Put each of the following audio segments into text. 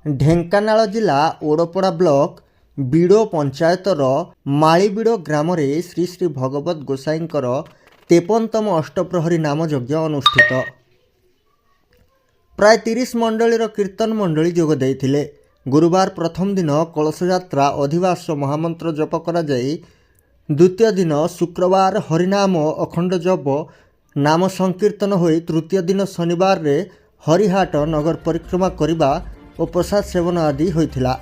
ଢେଙ୍କାନାଳ ଜିଲ୍ଲା ଓଡ଼ପଡ଼ା ବ୍ଲକ ବିଡ଼ୋ ପଞ୍ଚାୟତର ମାଳିବିଡ଼ ଗ୍ରାମରେ ଶ୍ରୀ ଶ୍ରୀ ଭଗବତ ଗୋସାଇଙ୍କର 53ତମ ଅଷ୍ଟପ୍ରହରୀ ନାମଯଜ୍ଞ ଅନୁଷ୍ଠିତ। ପ୍ରାୟ 30 ମଣ୍ଡଳୀର କୀର୍ତ୍ତନ ମଣ୍ଡଳୀ ଯୋଗ ଦେଇଥିଲେ। ଗୁରୁବାର ପ୍ରଥମ ଦିନ କଳସ ଯାତ୍ରା ଅଧିବାସ ମହାମନ୍ତ୍ର ଜପ କରାଯାଇ ଦ୍ୱିତୀୟ ଦିନ ଶୁକ୍ରବାର ହରିନାମ ଅଖଣ୍ଡ ଜପ ନାମ ସଂକୀର୍ତ୍ତନ ହୋଇ ତୃତୀୟ ଦିନ ଶନିବାରରେ ହରିହାଟ ନଗର ପରିକ୍ରମା କରିବା ଓ ପ୍ରସାଦ ସେବନ ଆଦି ହୋଇଥିଲା।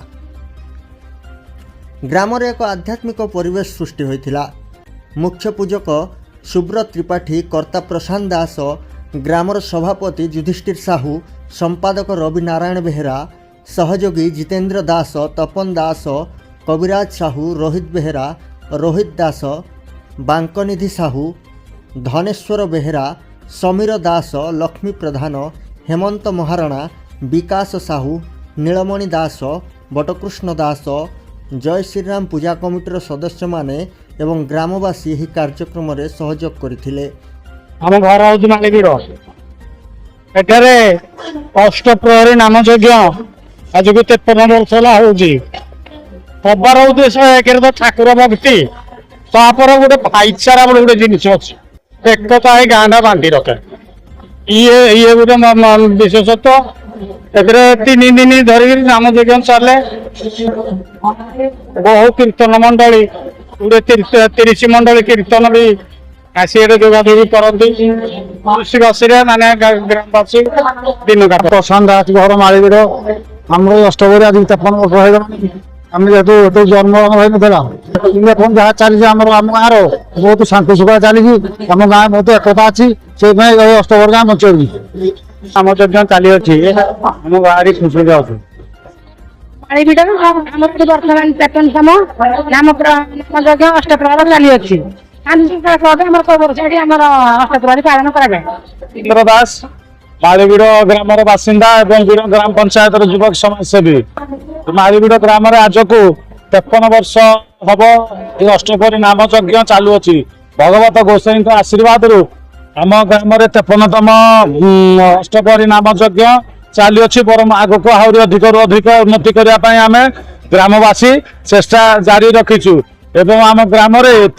ଗ୍ରାମରେ ଏକ ଆଧ୍ୟାତ୍ମିକ ପରିବେଶ ସୃଷ୍ଟି ହୋଇଥିଲା। ମୁଖ୍ୟ ପୂଜକ ସୁବ୍ରତ ତ୍ରିପାଠୀ, କର୍ତ୍ତା ପ୍ରଶାନ୍ତ ଦାସ, ଗ୍ରାମର ସଭାପତି ଯୁଧିଷ୍ଠିର ସାହୁ, ସମ୍ପାଦକ ରବି ନାରାୟଣ ବେହେରା, ସହଯୋଗୀ ଜିତେନ୍ଦ୍ର ଦାସ, ତପନ ଦାସ, କବିରାଜ ସାହୁ, ରୋହିତ ବେହେରା, ରୋହିତ ଦାସ, ବାଙ୍କନିଧି ସାହୁ, ଧନେଶ୍ୱର ବେହେରା, ସମୀର ଦାସ, ଲକ୍ଷ୍ମୀ ପ୍ରଧାନ, ହେମନ୍ତ ମହାରଣା, ବିକାଶ ସାହୁ, ନୀଳମଣି ଦାସ, ବଟକୃଷ୍ଣ ଦାସ, ଜୟ ଶ୍ରୀରାମ ପୂଜା କମିଟିର ସଦସ୍ୟମାନେ ଏବଂ ଗ୍ରାମବାସୀ ଏହି କାର୍ଯ୍ୟକ୍ରମରେ ସହଯୋଗ କରିଥିଲେ। ଆମ ଘର ହେଉଛି ମାଳିବିଡ଼। ଏଠାରେ ଅଷ୍ଟପ୍ରହରୀ ନାମଯଜ୍ଞ ଆଜକୁ 53 ବର୍ଷ ହେଲା ହେଉଛି। ହବାର ଉଦ୍ଦେଶ୍ୟ ଏକରେ ତ ଠାକୁର ଭକ୍ତି, ତାପରେ ଗୋଟେ ଭାଇଚାରା ବୋଲି ଗୋଟେ ଜିନିଷ ଅଛି, ଏକତା ଏଇ ଗାଁଟା ବାନ୍ଧି ରଖେ। ଇଏ ଗୋଟେ ବିଶେଷତ୍ୱ। ଏଥିରେ 3 ଦିନ ଧରିକି ନାମଯଜ୍ଞ ଚାଲେ। ବହୁ କୀର୍ତ୍ତନ ମଣ୍ଡଳୀ, ଗୋଟେ 30 ମଣ୍ଡଳୀ କୀର୍ତ୍ତନ ବି ଆସି ଏଠି ଯୋଗାଯୋଗ କରନ୍ତି। ଖୁସିବାସିରେ ମାନେ ଗ୍ରାମବାସୀ ଦିନ କାଟ। ପ୍ରଶାନ୍ତ ଦାସ ଘର ମାଳିବିଡ଼। ଆମର ଅଷ୍ଟପ୍ରହରୀ ଆଜି 53 ବର୍ଷ ହେଇଗଲାଣି। ଆମେ ଯେହେତୁ ଜନ୍ମ ହେଇନଥିଲା, এখন ଯାହା ଚାଲିଛି ଆମ ଗାଁର ବହୁତ ଶାନ୍ତି ଶୃଙ୍ଖଳା ଚାଲିଛି। ଆମ ଗାଁ ବହୁତ ଏକତା ଅଛି, ସେଇଥିପାଇଁ ଅଷ୍ଟପ୍ରହରୀ ଗାଁ ବଞ୍ଚେଇଛି। ଆମ ଯଜ୍ଞ ଚାଲିଅଛି, ଆମ ଗାଁରେ ଖୁସିରେ ଅଛୁ। ମାଳିବିଡ଼ ଆମର ଏଠି ବର୍ତ୍ତମାନ 53ତମ ନାମଯଜ୍ଞ ଅଷ୍ଟପ୍ରହରୀ ଚାଲିଅଛି। ଆମର ଅଷ୍ଟପ୍ରହରୀ ପାଳନ କରାଯାଏ। ଇନ୍ଦ୍ର ଦାସ ମାଳିବିଡ଼ ଗ୍ରାମର ବାସିନ୍ଦା ଏବଂ ବିଡ଼ ଗ୍ରାମ ପଞ୍ଚାୟତର ଯୁବକ ସମାଜସେବୀ। ମାଳିବିଡ଼ ଗ୍ରାମରେ ଆଜକୁ 53 ବର୍ଷ ହବ ଏ ଅଷ୍ଟପ୍ରହରୀ ନାମଯଜ୍ଞ ଚାଲୁଅଛି। ଭଗବତ ଗୋସାଇଙ୍କ ଆଶୀର୍ବାଦରୁ ଆମ ଗ୍ରାମରେ 53ତମ ଅଷ୍ଟପ୍ରହରୀ ନାମଯଜ୍ଞ ଚାଲିଅଛି। ବରଂ ଆଗକୁ ଆହୁରି ଅଧିକରୁ ଅଧିକ ଉନ୍ନତି କରିବା ପାଇଁ ଆମେ ଗ୍ରାମବାସୀ ଚେଷ୍ଟା ଜାରି ରଖିଛୁ ଏବଂ ଆମ ଗ୍ରାମରେ ଏଇ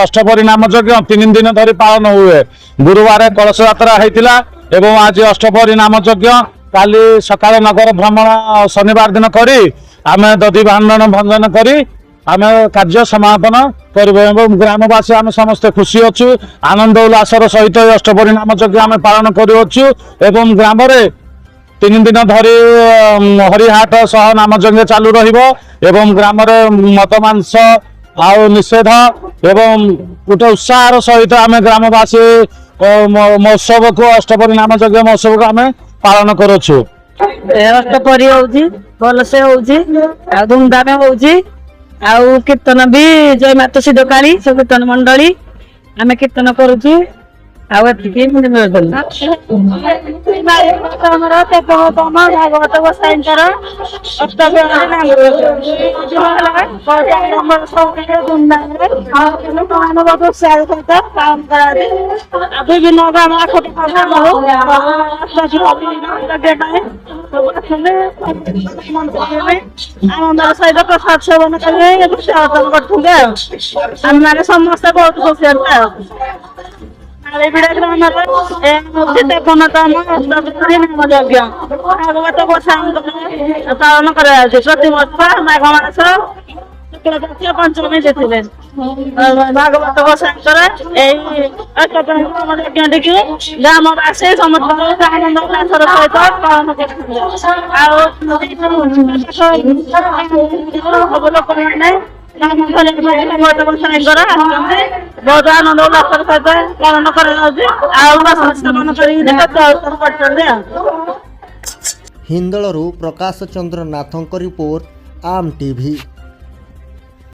ଅଷ୍ଟପ୍ରହରୀ ନାମଯଜ୍ଞ 3 ଦିନ ଧରି ପାଳନ ହୁଏ। ଗୁରୁବାର କଳସ ଯାତ୍ରା ହେଇଥିଲା ଏବଂ ଆଜି ଅଷ୍ଟପ୍ରହରୀ ନାମଯଜ୍ଞ। କାଲି ସକାଳେ ନଗର ଭ୍ରମଣ ଶନିବାର ଦିନ କରି ଆମେ ଦଧି ଭାଣ୍ଡନ ଭଞ୍ଜନ କରି ଆମେ କାର୍ଯ୍ୟ ସମାପନ କରିବୁ ଏବଂ ଗ୍ରାମବାସୀ ଆମେ ସମସ୍ତେ ଖୁସି ଅଛୁ। ଆନନ୍ଦ ଉଲ୍ଲାସର ସହିତ ଏ ଅଷ୍ଟପ୍ରହରୀ ନାମଯଜ୍ଞ ଆମେ ପାଳନ କରୁଅଛୁ ଏବଂ ଗ୍ରାମରେ 3 ଦିନ ଧରି ହରିହାଟ ସହ ନାମଯଜ୍ଞ ଚାଲୁ ରହିବ ଏବଂ ଗ୍ରାମରେ ମଦ ମାଂସ ଆଉ ନିଷେଧ ଏବଂ ଗୋଟେ ଉତ୍ସାହର ସହିତ ଆମେ ଗ୍ରାମବାସୀ ମହୋତ୍ସବକୁ ଅଷ୍ଟପ୍ରହରୀ ନାମଯଜ୍ଞ ମହୋତ୍ସବକୁ ଆମେ ପାଳନ କରୁଛୁ। ଅଷ୍ଟପ୍ରହରୀ ହଉଛି, ଭଲସେ ହଉଛି, ଆଉ ଧୁମଧାମ ହଉଛି। ଆଉ କୀର୍ତ୍ତନ ବି ଜୟ ମାତା ସିଦ୍ଧକାଳୀ ସବୁ କୀର୍ତ୍ତନ ମଣ୍ଡଳୀ ଆମେ କୀର୍ତ୍ତନ କରୁଛୁ। ଆଉ ଏତିକି ଆମର 53ତମ ଭାଗବତ ଗୋସାଇଙ୍କର ଅଷ୍ଟପ୍ରହରୀ ବିଭିନ୍ନ ଗ୍ରାମ ଆନନ୍ଦର ସହିତ ପ୍ରସାଦ ସେବନ କରିବେ କରୁଥିଲେ। ଆଉ ଆମେମାନେ ସମସ୍ତେ ବହୁତ ଖୁସି ଅଛୁ। ଆଉ ମାଳିବିଡ଼ ଗ୍ରାମରେ 53ତମ ଅଷ୍ଟପ୍ରହରୀ ନାମଯଜ୍ଞ ଭାଗବତ ଗୋସାଇଙ୍କର ପାଳନ କରାଯାଉଛି। ପ୍ରତିବର୍ଷ ମାଘ ମାସ ଶୁକ୍ଳପକ୍ଷ ପଞ୍ଚମୀ ତିଥିରେ ଭାଗବତ ଗୋସାଇଙ୍କର ଏଇ ଅଷ୍ଟପ୍ରହରୀ ନାମଯଜ୍ଞଟିକୁ ଗ୍ରାମବାସୀ ସମସ୍ତଙ୍କ ଆନନ୍ଦ ଉଲ୍ଲାସର ସହିତ ପାଳନ କରୁଥିଲେ। ଆଉ ସବୁ ଲୋକମାନେ ଭଗବତ ଗୋସାଇଙ୍କର ଆସୁଛନ୍ତି, ବହୁତ ଆନନ୍ଦ ଉଲ୍ଲାସର ସହିତ ପାଳନ କରାଯାଉଛି। ଆଉ ସେବନ କରିକି କରୁଛନ୍ତି। ହିନ୍ଦଳରୁ ପ୍ରକାଶ ଚନ୍ଦ୍ର ନାଥଙ୍କ ରିପୋର୍ଟ, ଆମ ଟିଭି।